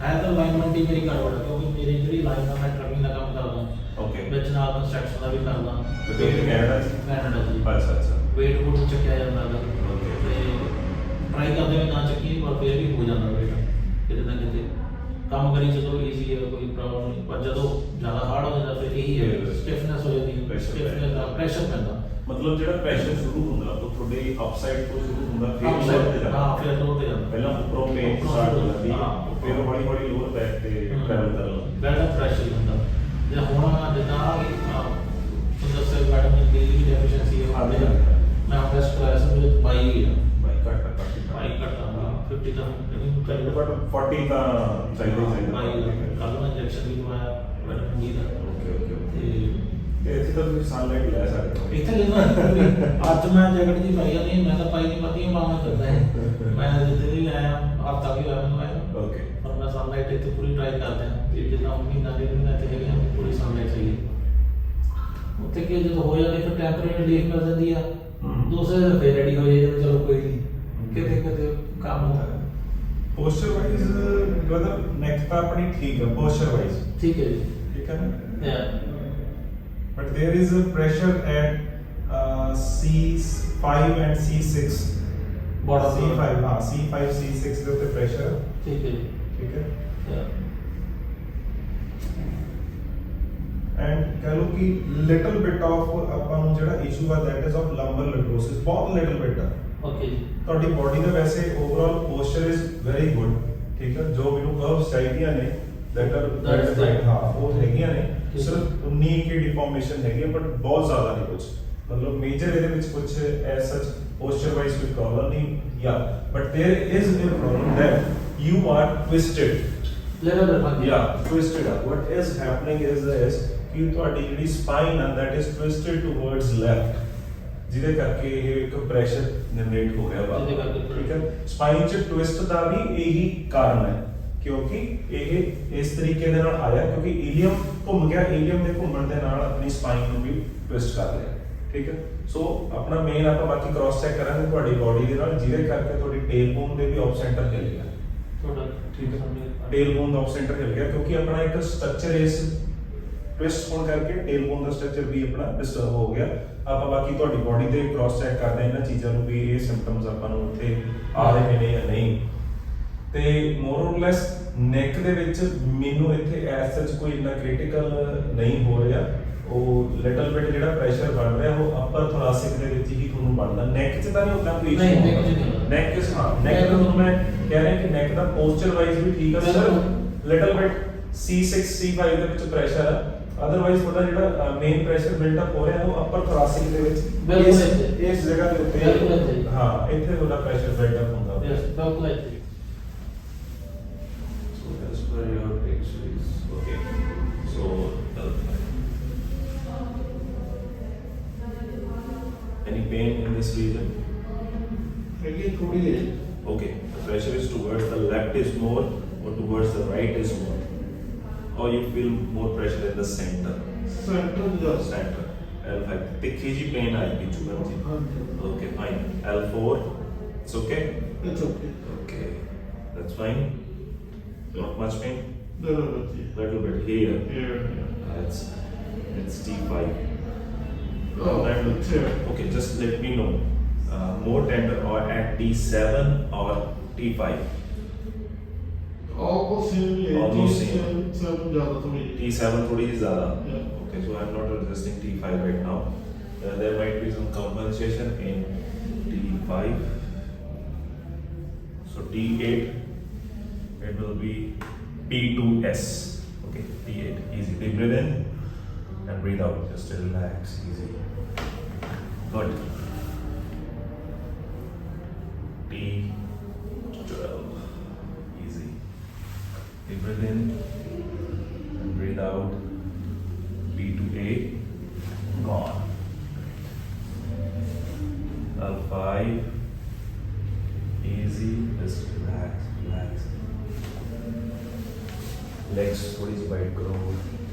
ਹੈ ਤਾਂ ਅਲਾਈਨਮੈਂਟ ਹੀ ਮੇਰੀ ਗੜਬੜ ਹੈ, ਕਿਉਂਕਿ ਮੇਰੀ ਜਿਹੜੀ ਲਾਈਨ ਆ, ਮੈਂ ਟਰਕਿੰਗ ਦਾ ਕੰਮ ਕਰਦਾ ਓਕੇ ਵਿੱਚ ਨਾਲ ਕੰਸਟਰਕਸ਼ਨ ਦਾ ਵੀ ਕਰਦਾ। ਤੇ ਕੈਨੇਡਾ ਚ? ਕੈਨੇਡਾ ਜੀ। ਅੱਛਾ ਵੇਟ ਵੂਟ ਚੱਕਿਆ ਜਾਂਦਾ ਗਾ ਓਕੇ ਤੇ ਟਰਾਈ ਕਰਦੇ ਵੀ ਨਾ ਚੱਕੀ, ਪਰ ਫਿਰ ਵੀ ਹੋ ਜਾਂਦਾ ਵੇਟ ਕਿਤੇ ਨਾ ਕਿਤੇ। ਕੰਮ ਕਰੀ ਚਲੋ ਈਜ਼ੀ ਹੈ, ਕੋਈ ਪ੍ਰੋਬਲਮ ਨਹੀਂ, ਪਰ ਜਦੋਂ ਜ਼ਿਆਦਾ ਹਾਰਡ ਹੋ ਜਾਂਦਾ ਫਿਰ ਇਹੀ ਹੈ ਸਟਿਫਨੈਸ ਹੋ ਜਾਂਦੀ ਹੈ, ਸਟਿਫਨੈਸ ਦਾ ਪ੍ਰੈਸ਼ਰ ਪੈਂਦਾ। ਮਤਲਬ ਜਿਹੜਾ ਪ੍ਰੈਸ਼ਰ ਸ਼ੁਰੂ ਹੁੰਦਾ ਉਹ ਤੁਹਾਡੇ ਅਪਸਾਈਡ ਤੋਂ ਸ਼ੁਰੂ ਹੁੰਦਾ, ਫਿਰ Upside, ਲੋਅਰ ਤੇ ਜਾਂਦਾ। ਹਾਂ, ਫਿਰ ਲੋਅਰ ਤੇ ਜਾਂਦਾ। ਪਹਿਲਾਂ ਉੱਪਰੋਂ ਪੇਨ ਸਟਾਰਟ ਹੋ ਜਾਂਦੀ ਹੈ, ਹਾਂ। ਫਿਰ ਹੌਲੀ ਹੌਲੀ ਲੋਅਰ ਬੈਕ ਤੇ ਟਰੈਵਲ ਕਰਨ ਲੱਗ ਬੈਡ ਪ੍ਰੈਸ਼ਰ ਹੁੰਦਾ। ਜੇ ਹੁਣ ਜਿੱਦਾਂ ਤੁਹਾਨੂੰ ਦੱਸਿਆ ਮੈਡਮ ਦੀ ਦੀ ਡੈਫੀਸ਼ੀਐਂਸੀ ਹੈ, ਹਾਂਜੀ। ਮੈਂ ਟੈਸਟ ਕਰਾਇਆ ਸੀ, ਮੇਰੇ 22 ਹੀ ਆ, ਬਾਈ ਘੱਟ 22 ਘੱਟ ਆ, 50 ਤਾਂ ਨਹੀਂ ਕਰੀ ਬਟ 40 ਤਾਂ ਚਾਹੀਦਾ ਹੀ ਚਾਹੀਦਾ। 22 ਕੱਲ੍ਹ ਮੈਂ ਇੰਜੈਕਸ਼ਨ ਵੀ ਲਵਾਇਆ ਮੈਡਮ ਜੀ ਦਾ। ਓਕੇ ਤੇ ਇੱਥੇ ਤਾਂ ਤੁਸੀਂ ਸਨਲਾਈਟ ਲੈ ਸਕਦੇ ਹੋ। ਇੱਥੇ ਲੈਣਾ ਅੱਜ ਮੈਂ ਜੈਕਟ ਜੀ ਪਾਈ ਨਹੀਂ, ਮੈਂ ਤਾਂ ਪਾਈ ਨਹੀਂ ਪਾਤੀ ਮਾਮਾ ਕਰਦਾ ਹੈ। ਮੈਂ ਜਿੱਦੇ ਵੀ ਆਇਆ ਹਫਤਾ ਵੀ ਹੋਇਆ ਮੈਨੂੰ ਆਇਆ, ਓਕੇ ਪਰ ਮੈਂ ਸਨਲਾਈਟ ਇੱਥੇ ਪੂਰੀ ਟਰਾਈ ਕਰਦੇ ਹਾਂ ਕਿ ਜਿੱਦਾਂ ਮਹੀਨਾ ਡੇਢ ਮਹੀਨਾ ਇੱਥੇ ਹੈਗੇ ਹਾਂ, ਪੂਰੀ ਸਨਲਾਈਟ ਚਾਹੀਏ। ਉੱਥੇ ਕੀ ਜਦੋਂ ਹੋ ਜਾਂਦੀ ਫਿਰ ਟੈਂਪਰੇਰੀ ਰਿਲੀਫ ਮਿਲ ਜਾਂਦੀ ਆ, ਦੂਸਰੇ ਦਿਨ ਫਿਰ ਰੈਡੀ ਹੋ ਜਾਈਏ, ਚਲੋ ਕੋਈ ਨਹੀਂ, ਕਿਤੇ ਕਿਤੇ ਕੰਮ ਹੁੰਦਾ ਹੈ। पोस्चर वाइज ब्रदर नेक तो अपनी ठीक है पोस्चर वाइज ठीक है जी। ठीक है ना Yeah. But there is a pressure at C5 and C6 Bottom C5 हाँ C5 C6 ਦੇ ਉੱਤੇ ਪ੍ਰੈਸ਼ਰ ਹੈ ठीक है जी। ਠੀਕ ਹੈ Yeah. ਐਂਡ ਕਹ ਲੋ ਕਿ ਲਿਟਲ ਬਿਟ ਆਫ ਆਪਾਂ ਨੂੰ ਜਿਹੜਾ ਇਸ਼ੂ ਆ ਦੈਟ ਇਜ਼ ਆਫ ਲੰਬਰ ਲਿਟੋਸਿਸ ਬਹੁਤ ਲਿਟਲ ਬਿਟ ਆ Okay जी। ਤੁਹਾਡੀ ਬਾਡੀ ਦਾ ਵੈਸੇ overall posture is very good ਠੀਕ ਹੈ ਜੋ ਮੈਨੂੰ ਕਰਵਸ ਚਾਹੀਦੀਆਂ ਨੇ ਦੈਟ ਆਰ That's right. ਹਾਂ ਉਹ ਹੈਗੀਆਂ ਨੇ ਠੀਕ ਹੈ। ਸਿਰਫ 19 ਕੀ ਡਿਫਾਰਮੇਸ਼ਨ ਹੈਗੀ ਹੈ ਬਟ ਬਹੁਤ ਜ਼ਿਆਦਾ ਨਹੀਂ ਕੁਝ ਮਤਲਬ ਮੇਜਰ ਇਹਦੇ ਵਿੱਚ ਕੁਝ ਐਸ ਸੱਚ ਪੋਸਚਰ ਵਾਈਜ਼ ਕੋਈ ਪ੍ਰੋਬਲਮ ਨਹੀਂ yeah but there is a problem that you are twisted Little bit हाँ जी। Yeah twisted what is happening is this कि ਤੁਹਾਡੀ ਜਿਹੜੀ ਸਪਾਈਨ ਆ that is twisted towards left ਜਿਹਦੇ ਕਰਕੇ ਇਹ ਇੱਕ ਪ੍ਰੈਸ਼ਰ ਜਨਰੇਟ ਹੋ ਰਿਹਾ ਵਾ ਜਿਹਦੇ ਕਰਕੇ ਠੀਕ ਹੈ ਸਪਾਈਨ 'ਚ ਟਵਿਸਟ ਦਾ ਵੀ ਇਹੀ ਕਾਰਨ ਹੈ ਕਿਉਂਕਿ ਇਹ ਇਸ ਤਰੀਕੇ ਦੇ ਨਾਲ ਆਇਆ ਕਿਉਂਕਿ ਈਲੀਅਮ ਘੁੰਮ ਗਿਆ ਈਲੀਅਮ ਦੇ ਘੁੰਮਣ ਦੇ ਨਾਲ ਆਪਣੀ ਸਪਾਈਨ ਨੂੰ ਵੀ ਟਵਿਸਟ ਕਰ ਲਿਆ ਠੀਕ ਹੈ ਸੋ ਆਪਣਾ ਮੇਨ ਆਪਾਂ ਬਾਕੀ ਕ੍ਰਾਸ ਚੈੱਕ ਕਰਾਂਗੇ ਤੁਹਾਡੀ ਬਾਡੀ ਦੇ ਨਾਲ ਜਿਹਦੇ ਕਰਕੇ ਤੁਹਾਡੀ ਟੇਲ ਬੋਨ ਦੇ ਵੀ ਆਫ ਸੈਂਟਰ ਹਿੱਲ ਗਿਆ थोड़ा ਠੀਕ ਹੈ ਟੇਲ ਬੋਨ ਦਾ ਆਫ ਸੈਂਟਰ ਹਿੱਲ ਗਿਆ ਕਿਉਂਕਿ ਆਪਣਾ ਇੱਕ ਸਟਰਕਚਰ ਇਸ ਟਵਿਸਟ ਹੋਣ ਕਰਕੇ ਟੇਲ ਬੋਨ ਦਾ ਸਟਰਕਚਰ ਵੀ ਆਪਣਾ ਡਿਸਟਰਬ ਹੋ ਗਿਆ ਆਪਾਂ ਬਾਕੀ ਤੁਹਾਡੀ ਬਾਡੀ ਤੇ ਕ੍ਰਾਸ ਚੈੱਕ ਕਰਦੇ ਹਾਂ ਇਹਨਾਂ ਚੀਜ਼ਾਂ ਨੂੰ ਵੀ ਇਹ ਸਿੰਪਟਮਸ ਆਪਾਂ ਨੂੰ ਉੱਥੇ ਆ ਰਹੇ ਨੇ ਜਾਂ ਨਹੀਂ ਤੇ ਮੋਰ অর ਲੈਸ ਨੈਕ ਦੇ ਵਿੱਚ ਮੈਨੂੰ ਇੱਥੇ ਐਸ ਸੱਚ ਕੋਈ ਇੰਨਾ ਕ੍ਰਿਟੀਕਲ ਨਹੀਂ ਹੋ ਰਿਹਾ ਉਹ ਲਿਟਲ ਬਿਟ ਜਿਹੜਾ ਪ੍ਰੈਸ਼ਰ ਬਣ ਰਿਹਾ ਉਹ ਅਪਰ ਥੋਰਾਸਿਕ ਦੇ ਵਿੱਚ ਹੀ ਤੁਹਾਨੂੰ ਬਣਦਾ ਨੈਕ 'ਚ ਤਾਂ ਨਹੀਂ ਹੁੰਦਾ ਕੋਈ नहीं neck च नहीं होता। ਨੈਕ ਇਸ ਹਾਂ ਨੈਕ ਦਾ ਤੁਹਾਨੂੰ ਮੈਂ ਕਹਿ ਰਿਹਾ ਕਿ ਨੈਕ ਦਾ ਪੋਸਚਰ ਵਾਈਜ਼ ਵੀ ਠੀਕ ਹੈ sir little bit C6 C5 ਦੇ ਵਿੱਚ ਪ੍ਰੈਸ਼ਰ ਹੈ ਅਦਰਵਾਈਜ਼ ਤੁਹਾਡਾ ਜਿਹੜਾ ਮੇਨ ਪ੍ਰੈਸ਼ਰ ਬਿਲਡ ਅਪ ਹੋ ਰਿਹਾ ਉਹ ਅਪਰ ਥੋਰਾਸਿਕ ਦੇ ਵਿੱਚ ਬਿਲਕੁਲ ਇਸ ਜਗ੍ਹਾ ਦੇ ਬਿਲਕੁਲ ਉੱਤੇ ਇੱਥੇ। ਹਾਂ ਇੱਥੇ ਤੁਹਾਡਾ ਪ੍ਰੈਸ਼ਰ ਬਿਲਡ ਅਪ ਹੁੰਦਾ Yes, बिल्कुल ऐसे ही। So as per your x-rays, okay. So any pain in this region? Again, थोड़ी है। Okay. The pressure is towards the left is more or towards the right is more? Or you feel more pressure in the center? Center जो Center. L5. तिखी जी pain आएगी चुभन जी. हाँ जी। Okay, fine. L4. It's okay? It's okay। Okay. That's fine. Not much pain? Little bit ji. Little bit here. Here। It's T5. Oh, That looks here। okay. Just let me know. More tender or at T7 or T5. Almost same ही है। Almost same। T7 ज़्यादा थोड़ी है। T7 थोड़ी सी ज़्यादा. Yeah। Okay, so I'm not adjusting T5 right now. There might be some compensation in T5. So T8, it will be P2S. Okay, T8. Easy. Deep breathe in and breathe out. Just relax. Easy. Good. T12. Easy. Deep breathe in and breathe out. P2A. Gone. L5. Easy. Just relax. Relax. Legs थोड़ी सी wide करो.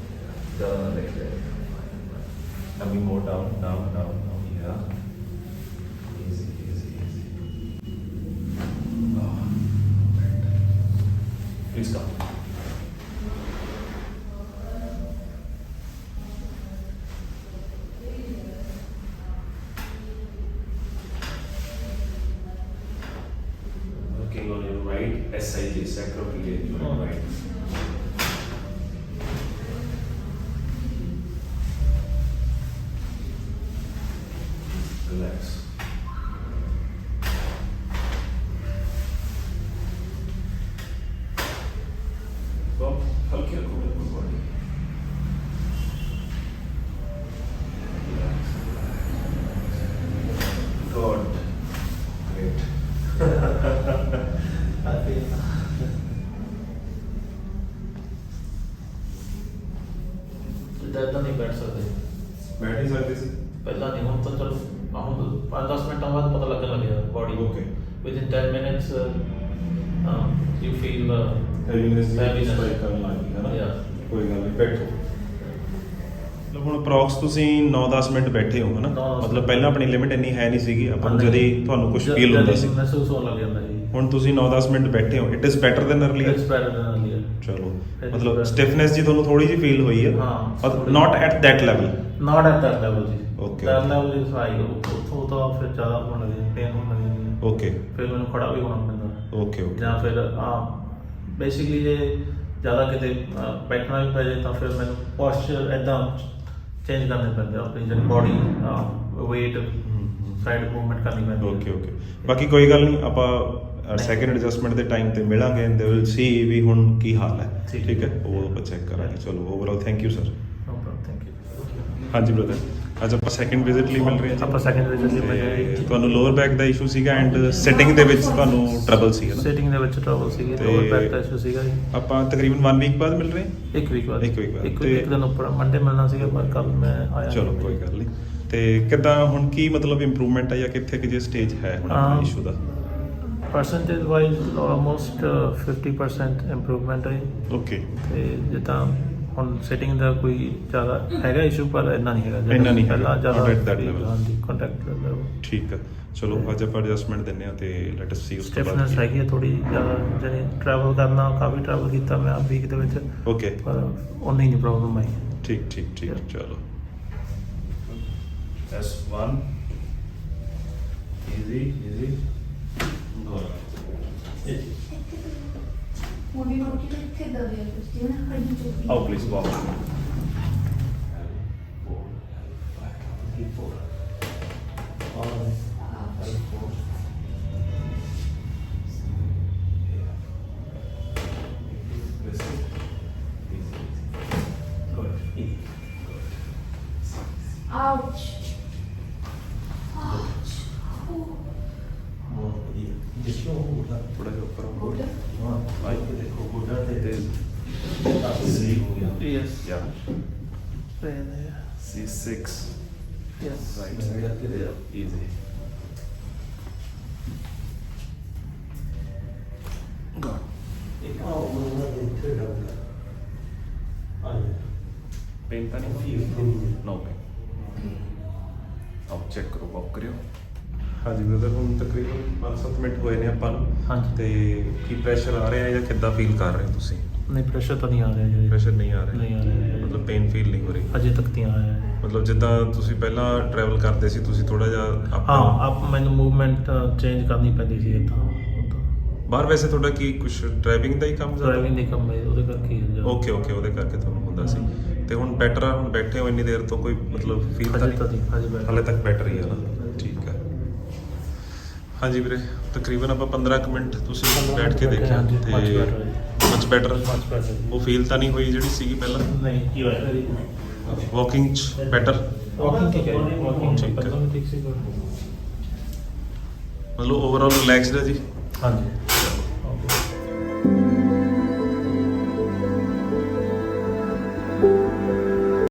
Down the leg there. Coming more down. Yeah. Easy, easy, easy. Oh, right. Please come. Working on your right SIJ, sacroiliac joint, right. Relax. Well, हल्की रखो बिल्कुल body. Good. Great. ज़्यादा नहीं बैठ सकते ਬੈਠ ਨਹੀਂ ਸਕਦੇ ਸੀ पहला नहीं हम तो चलो हम 5-10 मिनट बाद पता लगने लग गया body Okay. within 10 minutes you feel ਹੈਵੀਨੈਸ Heaviness. Strike ਕਰਨ ਲੱਗ ਗਈ ਹੈ ਨਾ Yeah. ਕੋਈ ਗੱਲ ਨਹੀਂ ਬੈਠੋ ਮਤਲਬ ਹੁਣ ਅਪਰੋਕਸ ਤੁਸੀਂ 9-10 ਮਿੰਟ ਬੈਠੇ ਹੋ ਹਨਾ 9-10 ਮਤਲਬ ਪਹਿਲਾਂ ਆਪਣੀ ਲਿਮਿਟ ਇੰਨੀ ਹੈ ਨਹੀਂ ਸੀਗੀ ਆਪਾਂ ਨੂੰ ਨਹੀਂ। ਜਦ ਹੀ ਤੁਹਾਨੂੰ ਕੁਝ ਫੀਲ ਹੁੰਦਾ ਸੀ महसूस होने लग जाता है ਹੁਣ ਤੁਸੀਂ 9-10 ਮਿੰਟ ਬੈਠੇ ਹੋ it is better than earlier It's better than earlier. ਚਲੋ It is ਮਤਲਬ better. ਸਟਿਫਨੈਸ ਜੀ ਤੁਹਾਨੂੰ ਥੋੜੀ ਜਿਹੀ ਫੀਲ ਹੋਈ ਹੈ ਹਾਂ, ਪਰ ਥੋੜ੍ਹੀ। Not at that level Not at that level जी. Okay. That level is high. ਉੱਥੋਂ ਤਾਂ ਫਿਰ ਜ਼ਿਆਦਾ ਹੋਣ ਲੱਗੀ ਪੇਨ ਹੋਣ ਲੱਗੀ ਓਕੇ ਫਿਰ ਮੈਨੂੰ ਖੜਾ ਵੀ ਹੋਣਾ ਪੈਂਦਾ ਓਕੇ ਓਕੇ ਜਾਂ ਫਿਰ ਬੇਸਿਕਲੀ ਜੇ ਜ਼ਿਆਦਾ ਕਿਤੇ ਬੈਠਣਾ ਵੀ ਪੈ ਜਾਏ ਤਾਂ ਫਿਰ ਮੈਨੂੰ ਪੋਸਚਰ ਐਦਾਂ ਚੇਂਜ ਕਰਨੇ ਪੈਂਦੇ ਆਪਣੀ ਜਿਹੜੀ ਬੋਡੀ weight ਸਾਈਡ ਮੂਵਮੈਂਟ ਕਰਨੀ ਪੈਂਦੀ ਓਕੇ ਓਕੇ ਬਾਕੀ ਕੋਈ ਗੱਲ ਨਹੀਂ ਆਪਾਂ ਸੈਕੰਡ ਐਡਜਸਟਮੈਂਟ ਦੇ ਟਾਈਮ ਤੇ ਮਿਲਾਂਗੇ ਐਂਡ ਦੇ ਵਿਲ ਸੀ ਵੀ ਹੁਣ ਕੀ ਹਾਲ ਹੈ ਠੀਕ। ਠੀਕ ਹੈ ਉਹ ਆਪਾਂ ਚੈੱਕ ਕਰਾਂਗੇ ਚਲੋ overall thank you sir no problem thank you ਹਾਂਜੀ ਬ੍ਰਦਰ ਅੱਜ ਆਪਾਂ ਸੈਕੰਡ ਵਿਜ਼ਿਟ ਲਈ ਮਿਲ ਰਹੇ ਹਾਂ ਜੀ। ਆਪਾਂ ਸੈਕੰਡ ਵਿਜ਼ਿਟ ਲਈ ਮਿਲ ਰਹੇ ਹਾਂ ਤੇ ਜੀ। ਤੁਹਾਨੂੰ ਲੋਅਰ ਬੈਕ ਦਾ ਇਸ਼ੂ ਸੀਗਾ ਐਂਡ ਸਿਟਿੰਗ ਦੇ ਵਿੱਚ ਤੁਹਾਨੂੰ ਟਰਬਲ ਸੀਗਾ ਨਾ ਸਿਟਿੰਗ ਦੇ ਵਿੱਚ ਟਰਬਲ ਸੀਗੀ ਤੇ ਲੋਅਰ ਬੈਕ ਦਾ ਇਸ਼ੂ ਸੀਗਾ ਜੀ ਆਪਾਂ ਤਕਰੀਬਨ 1 ਵੀਕ ਬਾਅਦ ਮਿਲ ਰਹੇ ਹਾਂ ਇੱਕ ਵੀਕ ਬਾਅਦ ਇੱਕ week ਬਾਅਦ। ਇੱਕ ਤੇ- ਦਿਨ ਉੱਪਰ ਮੰਡੇ ਮਿਲਣਾ ਸੀਗਾ ਪਰ ਕੱਲ ਮੈਂ ਆਇਆ ਚਲੋ ਕੋਈ ਗੱਲ ਨਹੀਂ ਤੇ ਕਿੱਦਾਂ ਹੁਣ ਕੀ ਮਤਲਬ ਇੰਪਰੂਵਮੈਂਟ ਹੈ ਜਾਂ ਕਿੱਥੇ ਕਿ ਜੇ ਸਟੇਜ ਹੈ ਹੁਣ ਆਪਣਾ ਇਸ਼ੂ ਦਾ ਪਰਸੈਂਟੇਜ ਵਾਈਜ਼ ਆਲਮੋਸਟ 50% ਇੰਪਰੂਵਮੈਂਟ ਹੈ ਓਕੇ ਤੇ ਜਿੱਦਾਂ ਹੁਣ ਸਿਟਿੰਗ ਦਾ ਕੋਈ ਜ਼ਿਆਦਾ ਹੈਗਾ ਇਸ਼ੂ ਪਰ ਇੰਨਾ ਨਹੀਂ ਹੈਗਾ ਜਿੰਨਾ ਇੰਨਾ ਨਹੀਂ ਪਹਿਲਾਂ ਹੈਗਾ, ਜ਼ਿਆਦਾ not at that level. ਹਾਂਜੀ ਕੰਟੈਕਟ ਲੈਵਲ ਠੀਕ ਹੈ ਚਲੋ ਅੱਜ ਆਪਾਂ ਐਡਜਸਟਮੈਂਟ ਦਿੰਨੇ ਆ ਤੇ ਲੈਟ ਅਸ ਸੀ ਉਸ ਤੋਂ ਸਟਿਫਨੈਸ ਬਾਅਦ ਹੈਗੀ ਹੈ ਥੋੜੀ ਜ਼ਿਆਦਾ ਜਿਹੜੀ ਟਰੈਵਲ ਕਰਨਾ ਕਾਫੀ ਟਰੈਵਲ ਕੀਤਾ ਮੈਂ ਵੀਕ ਦੇ ਵਿੱਚ ਓਕੇ ਪਰ ਉਨੀ ਨਹੀਂ ਪ੍ਰੋਬਲਮ ਆਈ ਠੀਕ ਠੀਕ ਠੀਕ Yeah. ਚਲੋ S1. Easy, easy. Good. ਮੋੜੀ ਮੋੜੀ ਕਿੱਥੇ ਦਵੇ ਕੁਝ ਜਿਵੇਂ ਹੱਡੀ ਚੁੱਕੀ Oh, please walk. ਆਊਚ ਆਊਚ ਥੋੜਾ ਜਿਹਾ ਉੱਪਰ ਆਓ। ਗੋਡਾ ਯੈਸ Yeah. ਪੈਨ ਹੈ C6. Yes Right. Easy. Pain ਤਾਂ ਨਹੀਂ? No pain. अब चेक करो, walk करियो. ਹਾਂਜੀ ਬ੍ਰਦਰ ਹੁਣ ਤਕਰੀਬਨ 5-7 ਮਿੰਟ ਹੋਏ ਨੇ ਆਪਾਂ ਨੂੰ ਹਾਂਜੀ। ਤੇ ਕੀ ਪ੍ਰੈਸ਼ਰ ਆ ਰਿਹਾ ਜਾਂ ਕਿੱਦਾਂ ਫੀਲ ਕਰ ਰਹੇ ਹੋ ਤੁਸੀਂ ਨਹੀਂ ਪ੍ਰੈਸ਼ਰ ਤਾਂ ਨਹੀਂ ਆ ਰਿਹਾ ਜੀ ਪ੍ਰੈਸ਼ਰ ਨਹੀਂ ਆ ਰਿਹਾ ਨਹੀਂ ਆ ਰਿਹਾ ਮਤਲਬ ਪੇਨ ਫੀਲ ਨਹੀਂ ਹੋ ਰਹੀ ਅਜੇ ਤੱਕ ਨਹੀਂ ਆਇਆ ਹੈ ਮਤਲਬ ਜਿੱਦਾਂ ਤੁਸੀਂ ਪਹਿਲਾਂ ਟਰੈਵਲ ਕਰਦੇ ਸੀ ਤੁਸੀਂ ਥੋੜਾ ਜਿਹਾ ਹਾਂ ਆਪ ਮੈਨੂੰ ਮੂਵਮੈਂਟ ਚੇਂਜ ਕਰਨੀ ਪੈਂਦੀ ਸੀ ਇਦਾਂ ਬਾਹਰ ਵੈਸੇ ਤੁਹਾਡਾ ਕੀ ਕੁਝ ਡਰਾਈਵਿੰਗ ਦਾ ਹੀ ਕੰਮ ਡਰਾਈਵਿੰਗ ਦੀ ਕੰਮ ਹੈ ਉਹਦੇ ਕਰਕੇ ਹੀ ਹੁੰਦਾ। ਓਕੇ ਓਕੇ ਉਹਦੇ ਕਰਕੇ ਤੁਹਾਨੂੰ ਹੁੰਦਾ ਸੀ ਤੇ ਹੁਣ ਬੈਟਰ ਆ ਹੁਣ ਬੈਠੇ ਹੋ ਇੰਨੀ ਦੇਰ ਤੋਂ ਕੋਈ ਮਤਲਬ ਫੀਲ ਤਾਂ ਹਜੇ ਤਾਂ ਨਹੀਂ ਨਹੀਂ ਹਜੇ ਬੈਠ ਹਾਲੇ ਤੱਕ ਬੈਟਰ ਹੀ ਆ ਨਾ ਠੀਕ ਹੈ ਹਾਂਜੀ ਵੀਰੇ ਤਕਰੀਬਨ ਆਪਾਂ 15 ਕੁ ਮਿੰਟ ਤੁਸੀਂ ਬੈਠ ਕੇ ਦੇਖਿਆ ਹਾਂਜੀ, ਤੇ much better ਹੈ। Much better Much better। ਉਹ ਫੀਲ ਤਾਂ ਨਹੀਂ ਹੋਈ ਜਿਹੜੀ ਸੀਗੀ ਪਹਿਲਾਂ ਨਹੀਂ ਕੀ ਹੋਇਆ ਵਾਕਿੰਗ ਚ ਬੈਟਰ ਵਾਕਿੰਗ ਠੀਕ ਹੈ ਵਾਕਿੰਗ ਠੀਕ ਹੈ। ਪਹਿਲਾਂ ਵੀ ਠੀਕ ਸੀ ਮਤਲਬ ਓਵਰਆਲ ਰਿਲੈਕਸਡ ਹੈ ਜੀ ਹਾਂਜੀ ਓਕੇ